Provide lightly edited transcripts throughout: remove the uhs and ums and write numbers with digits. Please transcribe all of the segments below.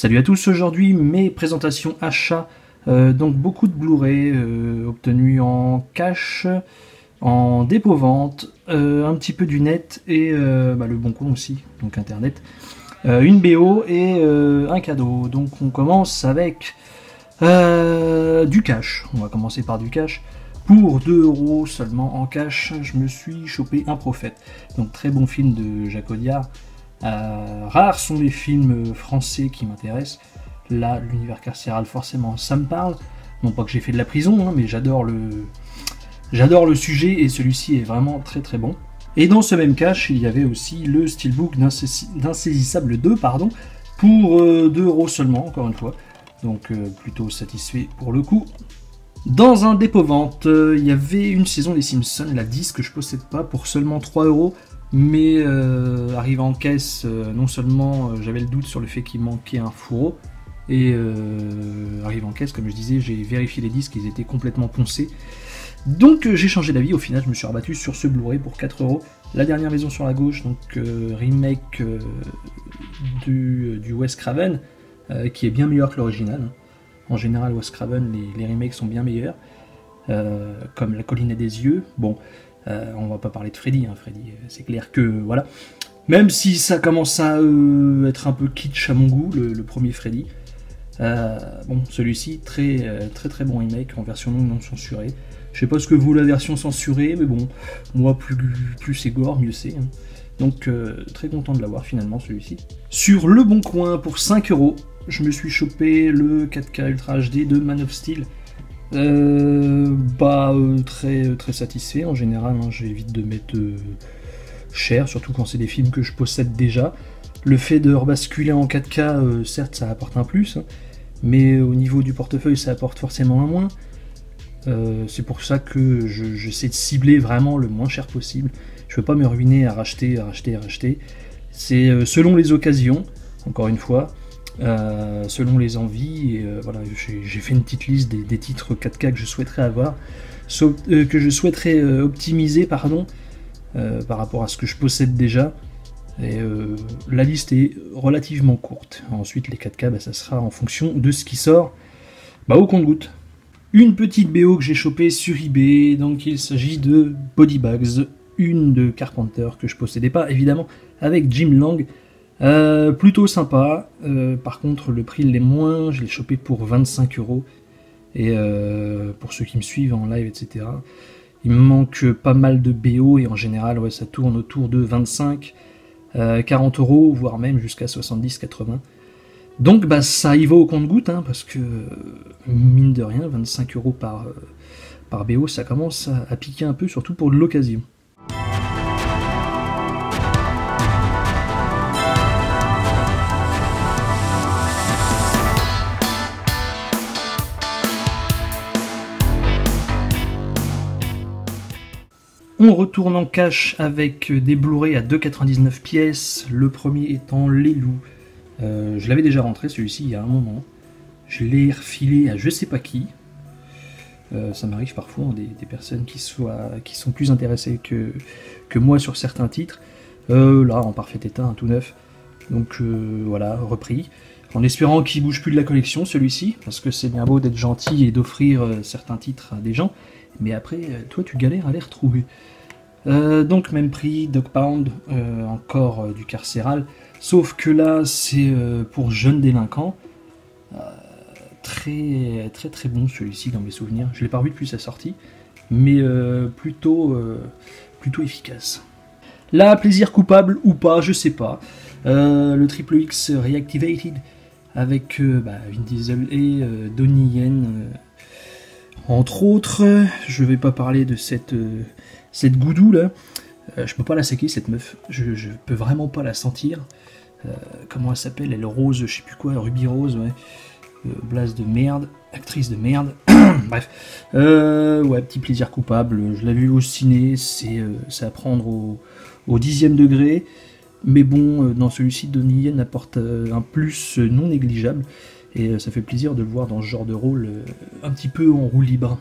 Salut à tous, aujourd'hui mes présentations achats, donc beaucoup de Blu-ray obtenus en cash, en dépôt-vente, un petit peu du net et le bon coin aussi, donc internet, une BO et un cadeau. Donc on commence avec du cash, on va commencer par du cash. Pour 2€ seulement en cash, je me suis chopé Un Prophète, donc très bon film de Jacques Audiard. Rares sont les films français qui m'intéressent. Là, l'univers carcéral, forcément, ça me parle. Non pas que j'ai fait de la prison, mais j'adore le sujet et celui-ci est vraiment très très bon. Et dans ce même cache, il y avait aussi le Steelbook d'Insaisissable 2, pour 2€ seulement, encore une fois. Donc plutôt satisfait pour le coup. Dans un dépôt-vente, il y avait une saison des Simpsons, la 10, que je possède pas, pour seulement 3€. Mais arrivé en caisse, non seulement j'avais le doute sur le fait qu'il manquait un fourreau, et arrivé en caisse, comme je disais, j'ai vérifié les disques, ils étaient complètement poncés. Donc j'ai changé d'avis, au final je me suis rabattu sur ce Blu-ray pour 4€. La dernière maison sur la gauche, donc remake du Wes Craven, qui est bien meilleur que l'original. En général, Wes Craven, les remakes sont bien meilleurs, comme La Colline des Yeux. Bon, on va pas parler de Freddy, Freddy, c'est clair que voilà. Même si ça commence à être un peu kitsch à mon goût, le premier Freddy. Bon, celui-ci, très bon remake en version longue non censurée. Je sais pas ce que vaut la version censurée, mais bon, moi plus c'est gore, mieux c'est. Donc très content de l'avoir finalement celui-ci. Sur Le Bon Coin, pour 5€, je me suis chopé le 4K Ultra HD de Man of Steel. Très satisfait en général, j'évite de mettre cher, surtout quand c'est des films que je possède déjà. Le fait de rebasculer en 4K, certes ça apporte un plus, mais au niveau du portefeuille ça apporte forcément un moins. C'est pour ça que j'essaie de cibler vraiment le moins cher possible. Je veux pas me ruiner à racheter. C'est selon les occasions, encore une fois. Selon les envies, et voilà, j'ai fait une petite liste des titres 4K que je souhaiterais avoir, que je souhaiterais optimiser par rapport à ce que je possède déjà, et la liste est relativement courte. Ensuite les 4K, ça sera en fonction de ce qui sort au compte-gouttes. Une petite BO que j'ai chopée sur eBay, donc il s'agit de Body Bags, une de Carpenter que je possédais pas évidemment, avec Jim Lang. Plutôt sympa, par contre le prix l'est moins, je l'ai chopé pour 25€, et pour ceux qui me suivent en live, etc. Il me manque pas mal de BO, et en général ça tourne autour de 25, 40€, voire même jusqu'à 70-80. Donc ça y va au compte-gouttes, parce que mine de rien, 25€ par BO, ça commence à piquer un peu, surtout pour de l'occasion. On retourne en cash avec des Blu-ray à 2,99 pièces, le premier étant Les Loups. Je l'avais déjà rentré celui-ci il y a un moment, je l'ai refilé à je sais pas qui. Ça m'arrive parfois, des personnes qui sont plus intéressées que moi sur certains titres. Là en parfait état, tout neuf, donc voilà, repris. En espérant qu'il bouge plus de la collection celui-ci, parce que c'est bien beau d'être gentil et d'offrir certains titres à des gens, mais après toi tu galères à les retrouver. Donc même prix, Dog Pound, encore du carcéral, sauf que là c'est pour jeunes délinquants. Très bon celui-ci dans mes souvenirs. Je l'ai pas revu depuis sa sortie, mais plutôt efficace. Là, plaisir coupable ou pas, je sais pas. Le Triple X Reactivated avec Vin Diesel et Donnie Yen, entre autres. Je vais pas parler de cette goudou là. Je peux pas la séquer cette meuf. Je peux vraiment pas la sentir. Comment elle s'appelle? Elle rose, je sais plus quoi, Ruby Rose, ouais. Blase de merde, actrice de merde. Bref, ouais, petit plaisir coupable. Je l'ai vu au ciné, c'est à prendre au 10e degré. Mais bon, dans celui-ci, Donnie Yen apporte un plus non négligeable. Et ça fait plaisir de le voir dans ce genre de rôle, un petit peu en roue libre.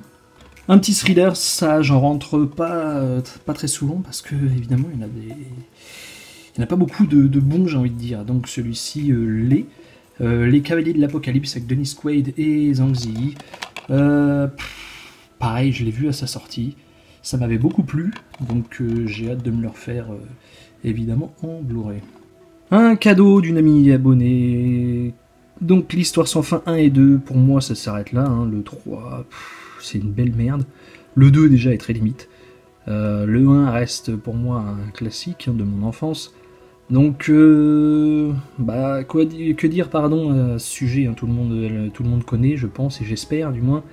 Un petit thriller, ça j'en rentre pas très souvent, parce que évidemment il y en a pas beaucoup de bons, j'ai envie de dire. Donc celui-ci l'est. Les Cavaliers de l'Apocalypse avec Dennis Quaid et Zhang Ziyi. Pareil, je l'ai vu à sa sortie. Ça m'avait beaucoup plu, donc j'ai hâte de me le refaire, évidemment, en Blu-ray. Un cadeau d'une amie abonnée. Donc l'Histoire sans fin 1 et 2, pour moi ça s'arrête là. Hein. Le 3, c'est une belle merde. Le 2 déjà est très limite. Le 1 reste pour moi un classique de mon enfance. Donc, que dire pardon à ce sujet, hein, tout le monde connaît, je pense, et j'espère du moins.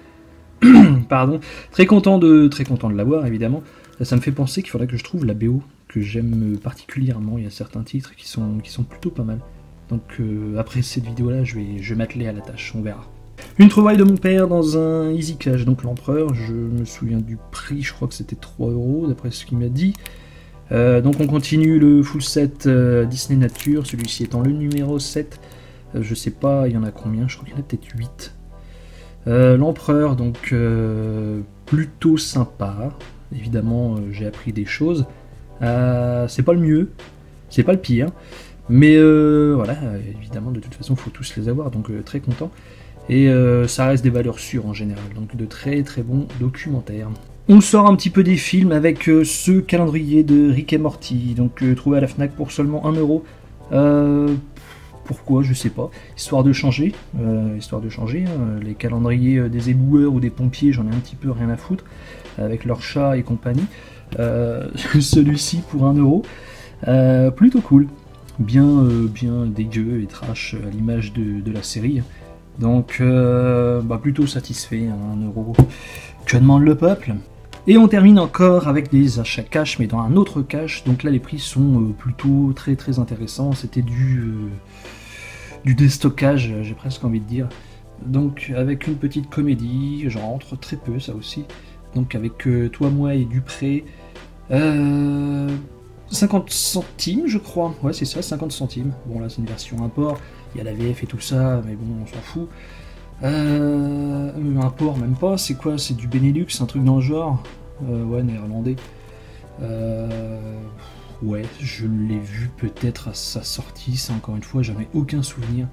Pardon. Très content de l'avoir, évidemment. Ça me fait penser qu'il faudrait que je trouve la BO que j'aime particulièrement. Il y a certains titres qui sont plutôt pas mal. Donc après cette vidéo-là, je vais m'atteler à la tâche, on verra. Une trouvaille de mon père dans un Easy Cash, donc l'Empereur, je me souviens du prix, je crois que c'était 3 € d'après ce qu'il m'a dit. Donc on continue le full set Disney Nature, celui-ci étant le numéro 7. Je sais pas, il y en a combien, je crois qu'il y en a peut-être 8. L'Empereur, donc plutôt sympa. Évidemment, j'ai appris des choses. C'est pas le mieux, c'est pas le pire. Mais voilà, évidemment, de toute façon, il faut tous les avoir, donc très content. Et ça reste des valeurs sûres en général, donc de très très bons documentaires. On sort un petit peu des films avec ce calendrier de Rick et Morty, donc trouvé à la Fnac pour seulement 1 €. Pourquoi, je sais pas. Histoire de changer. Les calendriers des éboueurs ou des pompiers, j'en ai un petit peu rien à foutre, avec leurs chats et compagnie. Celui-ci pour 1 €. Plutôt cool. Bien dégueu et trash à l'image de la série. Donc plutôt satisfait, hein, 1 €. Que demande le peuple? Et on termine encore avec des achats cash, mais dans un autre cash. Donc là les prix sont plutôt très très intéressants. C'était du déstockage, j'ai presque envie de dire. Donc avec une petite comédie, j'en rentre très peu ça aussi. Donc avec Toi, moi et Dupré. 50 centimes je crois, ouais c'est ça, 50 centimes. Bon là c'est une version import, il y a la VF et tout ça, mais bon on s'en fout. Import même pas, c'est quoi, c'est du Benelux, un truc dans le genre. Ouais, néerlandais. Ouais, je l'ai vu peut-être à sa sortie, ça encore une fois, j'en ai aucun souvenir.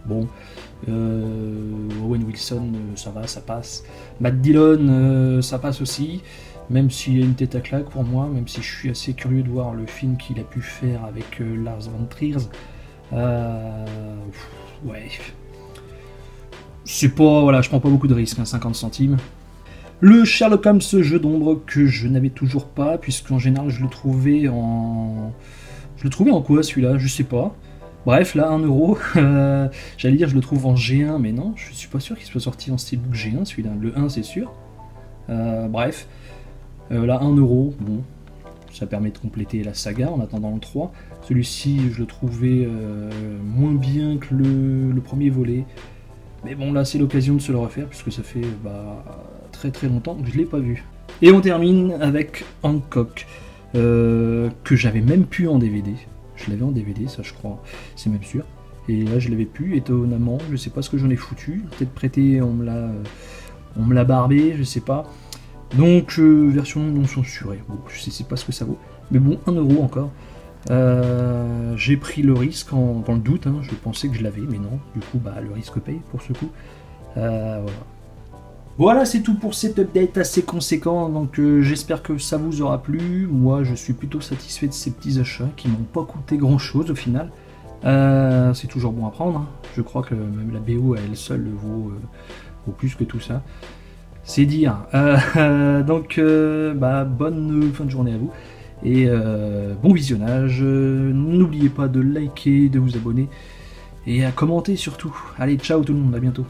Bon, Owen Wilson, ça va, ça passe. Matt Dillon, ça passe aussi. Même s'il a une tête à claque pour moi, même si je suis assez curieux de voir le film qu'il a pu faire avec Lars von Trier. Ouais. C'est pas, voilà, je prends pas beaucoup de risques, hein, 50 centimes. Le Sherlock Holmes jeu d'ombre que je n'avais toujours pas, puisqu'en général je le trouvais en... Je le trouvais en quoi celui-là? Je sais pas. Bref, là, 1 €. J'allais dire je le trouve en G1, mais non, je suis pas sûr qu'il soit sorti en steelbook G1 celui-là. Le 1 c'est sûr. Bref. Là, 1 €, bon, ça permet de compléter la saga en attendant le 3. Celui-ci, je le trouvais moins bien que le premier volet. Mais bon, là, c'est l'occasion de se le refaire, puisque ça fait très très longtemps que je ne l'ai pas vu. Et on termine avec Hancock, que j'avais même pu en DVD. Je l'avais en DVD, ça je crois, c'est même sûr. Et là, je l'avais pu, étonnamment, je sais pas ce que j'en ai foutu. Peut-être prêté, on me l'a barbé, je sais pas. Donc, version non censurée. Bon, je sais pas ce que ça vaut. Mais bon, 1 € encore. J'ai pris le risque dans le doute. Hein. Je pensais que je l'avais, mais non. Du coup, le risque paye pour ce coup. Voilà. Voilà, c'est tout pour cet update assez conséquent. Donc, j'espère que ça vous aura plu. Moi, je suis plutôt satisfait de ces petits achats qui m'ont pas coûté grand chose au final. C'est toujours bon à prendre. Hein. Je crois que même la BO à elle seule vaut plus que tout ça. C'est dire. Donc, bonne fin de journée à vous. Et bon visionnage. N'oubliez pas de liker, de vous abonner. Et à commenter surtout. Allez, ciao tout le monde, à bientôt.